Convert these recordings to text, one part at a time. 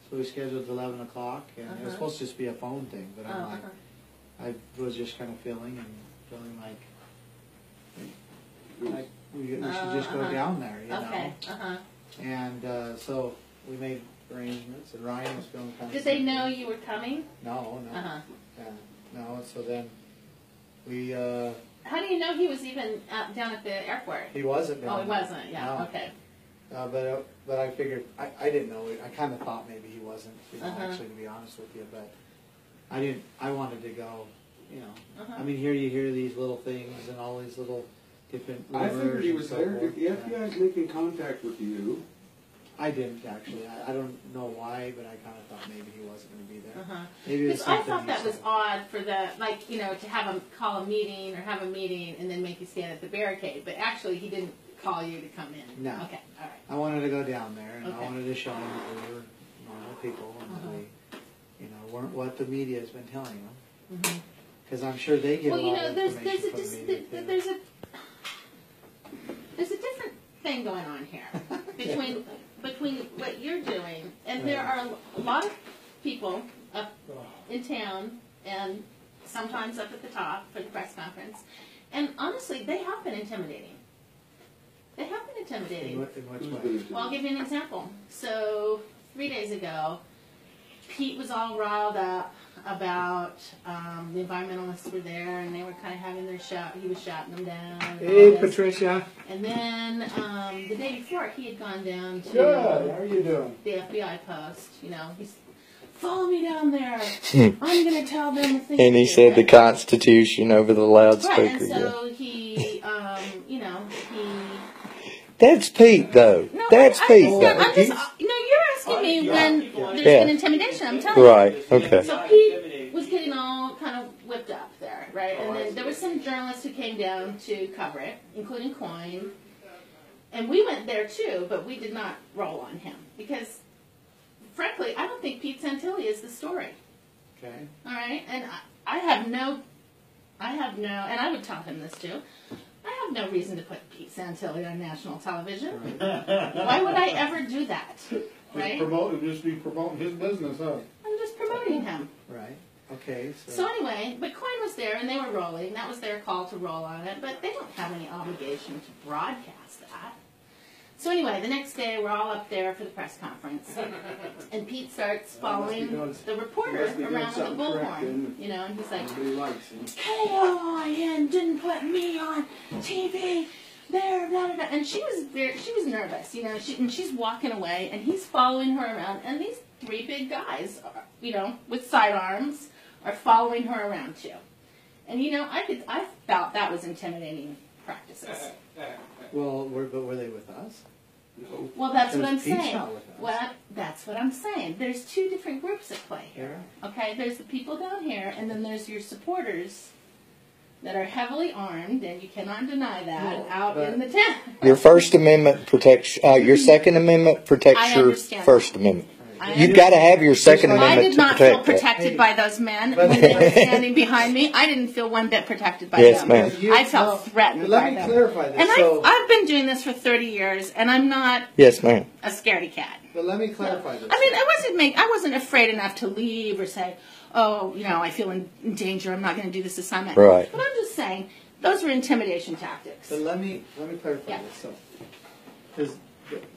So we scheduled 11 o'clock, and it was supposed to just be a phone thing, but I'm like, I was just kind of feeling like we should just go down there, you know. And so we made arrangements, and Ryan was feeling kind of. Did they know you were coming? No. Yeah, no. So then we. How do you know he was even down at the airport? He wasn't down. Oh, he wasn't. Yeah. No. Okay. But I figured I didn't know. I kind of thought maybe he wasn't. You know, actually, to be honest with you, but I didn't. I wanted to go. You know, I mean, here you hear these little things and all these little different. I figured he was there. If the FBI is making contact with you. I didn't actually. I don't know why, but I kind of thought maybe he wasn't going to be there. Because I thought that was odd for the, like, you know, to have him call a meeting or have a meeting and then make you stand at the barricade. But actually, he didn't call you to come in. No. Okay. All right. I wanted to go down there, and I wanted to show him that we were normal people and that we, you know, weren't what the media has been telling them. Because I'm sure they get a lot of information from the media. There's a different thing going on here between what you're doing, and there are a lot of people up in town and sometimes up at the top for the press conference, and honestly, they have been intimidating. They have been intimidating. In which way? Well, I'll give you an example. So 3 days ago, Pete was all riled up about the environmentalists were there, and they were kind of having their shout. He was shouting them down. Hey, Patricia. And then the day before, he had gone down to Good. How are you doing? the FBI post. You know, he's follow me down there. I'm going to tell them the thing. And he said the Constitution over the loudspeaker. Right, and so he, you know, That's Pete, though. No, That's Pete, though. I'm just, you know, you're asking me when there's been intimidation. I'm telling you. Right, okay. So Pete was getting all kind of whipped up there, right? And then there were some journalists who came down to cover it, including Coyne. And we went there too, but we did not roll on him. Because, frankly, I don't think Pete Santilli is the story. Okay. All right? And I have no, and I would tell him this too, I have no reason to put Pete Santilli on national television. Why would I ever do that? Right? Just be promoting his business, huh? I'm just promoting him. Right. Okay. So anyway, but Coyne was there and they were rolling. That was their call to roll on it, but they don't have any obligation to broadcast that. So anyway, the next day we're all up there for the press conference, and Pete starts following the reporter around with a bullhorn, you know, and he's like, "KOIN didn't put me on TV." There, blah, blah, blah. And she was nervous, you know. And she's walking away, and he's following her around, and these three big guys, you know, with sidearms, are following her around too. And you know, I felt that was intimidating practices. Well, but were they with us? Well, that's what I'm Pete's saying. not with us. Well, that's what I'm saying. There's two different groups at play here. Okay, there's the people down here, and then there's your supporters that are heavily armed, and you cannot deny that, out in the town. Your First Amendment protects, your Second Amendment protects your First Amendment. You've got to have your Second Amendment to protect I did not feel protected by those men when they were standing behind me. I didn't feel one bit protected by them. Yes, ma'am. I felt threatened by them. Let me clarify this. And I've been doing this for 30 years, and I'm not Yes, ma'am. a scaredy cat. But let me clarify this. I mean, I wasn't afraid enough to leave or say, oh, you know, I feel in danger, I'm not going to do this assignment. Right. But I'm just saying, those were intimidation tactics. But let me clarify this. So, because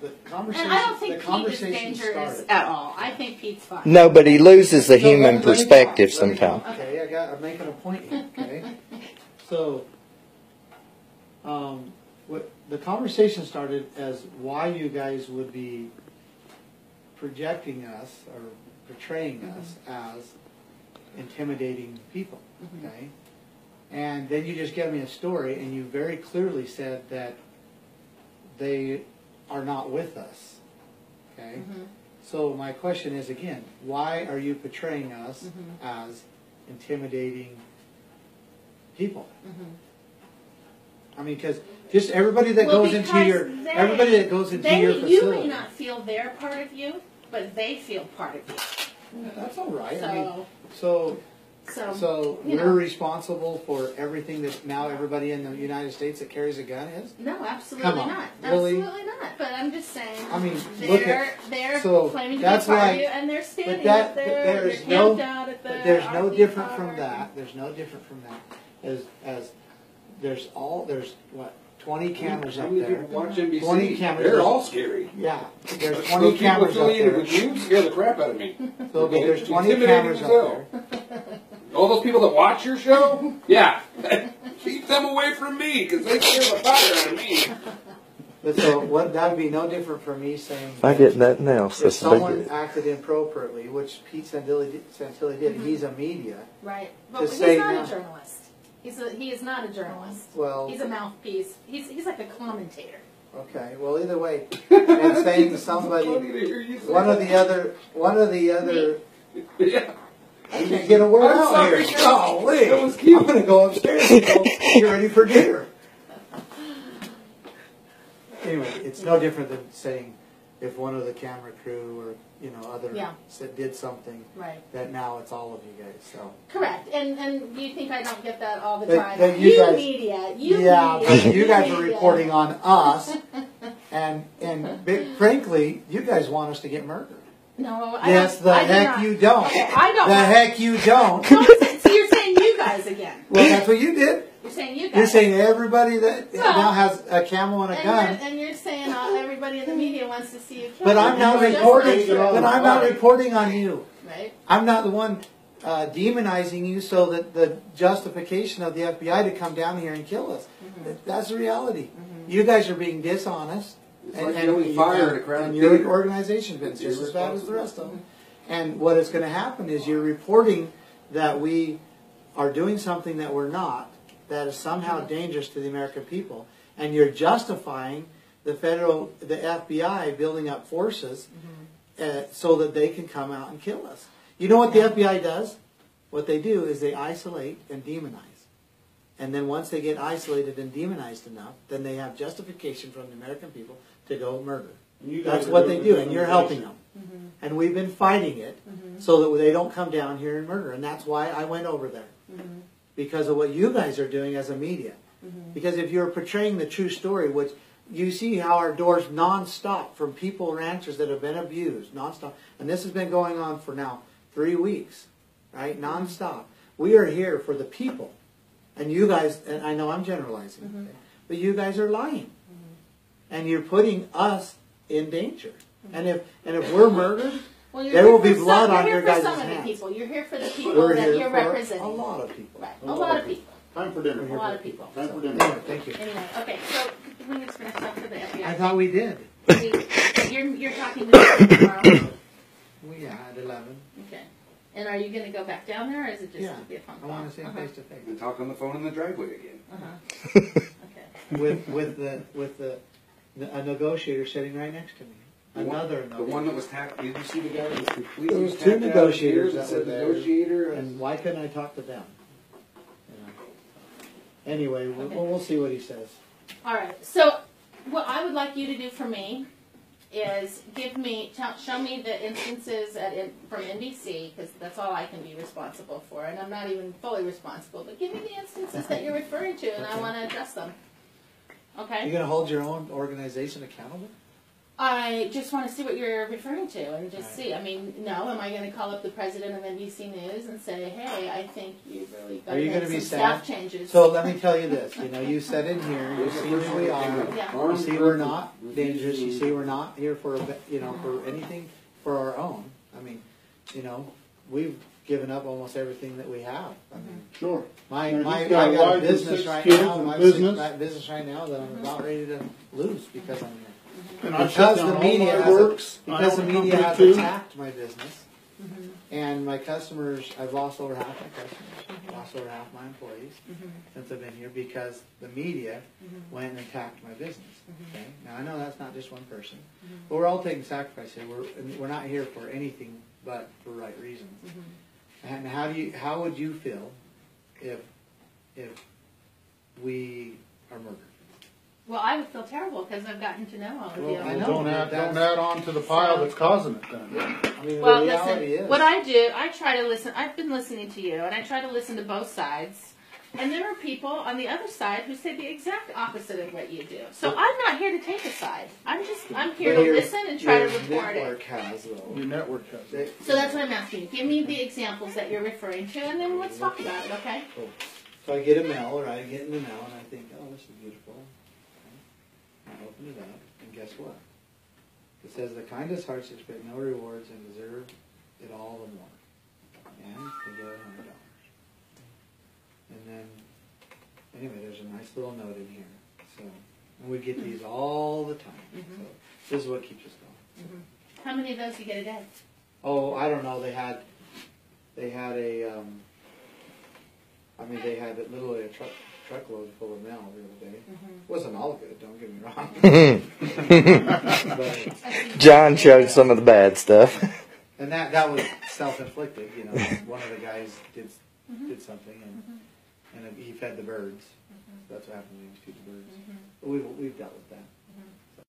the conversation, and I don't think Pete is dangerous at all. I think Pete's fine. No, but he loses the human perspective sometimes. Okay, I'm making a point here. Okay, so what the conversation started as why you guys would be projecting us or portraying us as intimidating people. Okay, and then you just gave me a story, and you very clearly said that they are not with us. Okay? So my question is again, why are you portraying us as intimidating people? I mean, because just everybody that goes into your facility. You may not feel they're part of you, but they feel part of you. That's all right. So, I mean, so So you we're know. responsible for everything that now everybody in the United States that carries a gun is? No, absolutely Come on, not. really? Absolutely not. But I'm just saying. I mean, look at they're so claiming to that's be part why. of you, and they're standing But that up there. there's they're no. camped out at the But there's no RV different park. from that. There's no different from that. As there's what 20 cameras How up many there. people watch NBC? 20 cameras. They're all scary. Yeah, there's Those 20 people cameras up affiliated there. with you scare the crap out of me. So Okay? there's 20 Intimidating cameras as up hell. there. All those people that watch your show, yeah, keep them away from me because they scare the fire out of me. But so what that would be no different from me saying. If I get nothing else, If that's a someone big deal. acted inappropriately, which Pete Santilli did, he's a media. Right. To But he's say not no. a journalist. He is not a journalist. Well, He's a mouthpiece. He's like a commentator. okay. Well, either way, and saying somebody, Funny to hear you say one of that. the other. Yeah. I can't get a word I'm out sorry, here. Joe. Golly, That was cute. I'm gonna go upstairs and go get ready for dinner. Anyway, it's no different than saying if one of the camera crew or other Yeah. did something Right. that now it's all of you guys. So Correct. And you think I don't get that all the But- time? but you guys- media. yeah, media. but you guys are media. reporting on us, and frankly, you guys want us to get murdered. No, I Yes, don't, the I do heck not. you don't. Okay, I don't. The heck you don't. No, so you're saying you guys again. Well, that's what you did. You're saying you guys. You're saying everybody that Well, now has a camel and a gun. And you're saying everybody in the media wants to see you killed. But I'm not That's just reporting. not true. But I'm not reporting on you. Right. I'm not the one demonizing you so that the justification of the FBI to come down here and kill us. That's the reality. You guys are being dishonest. It's like throwing fire in a crowded and your theater. organization's been just as bad as the rest of them. And what is going to happen is you're reporting that we are doing something that we're not, that is somehow dangerous to the American people, and you're justifying the FBI building up forces so that they can come out and kill us. You know what the FBI does? What they do is they isolate and demonize. And then once they get isolated and demonized enough, then they have justification from the American people to go murder. That's what they do, and you're helping them. And we've been fighting it so that they don't come down here and murder. And that's why I went over there. Because of what you guys are doing as a media. Because if you're portraying the true story, which you see how our doors nonstop from people, ranchers that have been abused, nonstop. And this has been going on for now 3 weeks, right? Nonstop. We are here for the people. And you guys, and I know I'm generalizing, okay? But you guys are lying. And you're putting us in danger. And if we're murdered, Well, there will be blood on your guys' You're here for so many hands. people. You're here for the people We're that here you're for representing. a lot of people. Right. A lot of people. Time for dinner. A lot of people. Time for Anyway, dinner. thank you. Anyway, okay. So when you finish up for the FBI, I thought we did. you're talking to them tomorrow. Yeah, at 11. Okay. And are you going to go back down there, or is it just Yeah, to be a phone I call? want to see him face to face. And talk on the phone in the driveway again. Okay. With a negotiator sitting right next to me. Another The one that was tapped. Did you see the guy that was completely There was tapped two out negotiators here that said were there. negotiator. And why couldn't I talk to them? You know. Anyway, we'll see what he says. All right. So what I would like you to do for me is show me the instances from NBC, because that's all I can be responsible for, and I'm not even fully responsible. But give me the instances that you're referring to, and I want to address them. Okay. You're going to hold your own organization accountable? I just want to see what you're referring to and just see. I mean, no, am I going to call up the president of NBC News and say, hey, I think you've really got Are you to going make to be some sad? staff changes? So let me tell you this. You sit in here, you see who we are. Yeah. You see we're not dangerous. You see we're not here for for anything for our own. I mean, we've given up almost everything that we have. I mean, Sure. I He's got got a wife and business 6 right kids now. and I'm business. that business right now that I'm about ready to lose because I'm here. And I shut Because down the all media my has works. because the I own a media has company too. attacked my business, and my customers. I've lost over half my customers, lost over half my employees since I've been here because the media went and attacked my business. Okay, now I know that's not just one person, but we're all taking sacrifice here. We're not here for anything but for right reasons. And how would you feel if we are murdered? Well, I would feel terrible because I've gotten to know all of you. I know. Don't add on to the pile that's causing it then. I mean, Well, the reality listen, is. what I do, I try to listen. I've been listening to you, and I try to listen to both sides. And there are people on the other side who say the exact opposite of what you do. So I'm not here to take a side. I'm here to listen and try to report network it. has, though. Your network has it. So that's what I'm asking. Give me the examples that you're referring to, and then let's talk about it, okay? Cool. So I get a mail, or I get in the mail, and I think, oh, this is beautiful. Okay. I open it up, and guess what? It says the kindest hearts expect no rewards and deserve it all the more. And they get $100. And then, anyway, there's a nice little note in here. So, and we get these all the time. So this is what keeps us going. How many of those do you get a day? Oh, I don't know. They had a, they had literally a truckload full of mail the other day. It wasn't all of it, don't get me wrong. But, John showed some of the bad stuff. and that was self-inflicted. You know, one of the guys did something, and he fed the birds. That's what happened when he feed the birds. But we've dealt with that.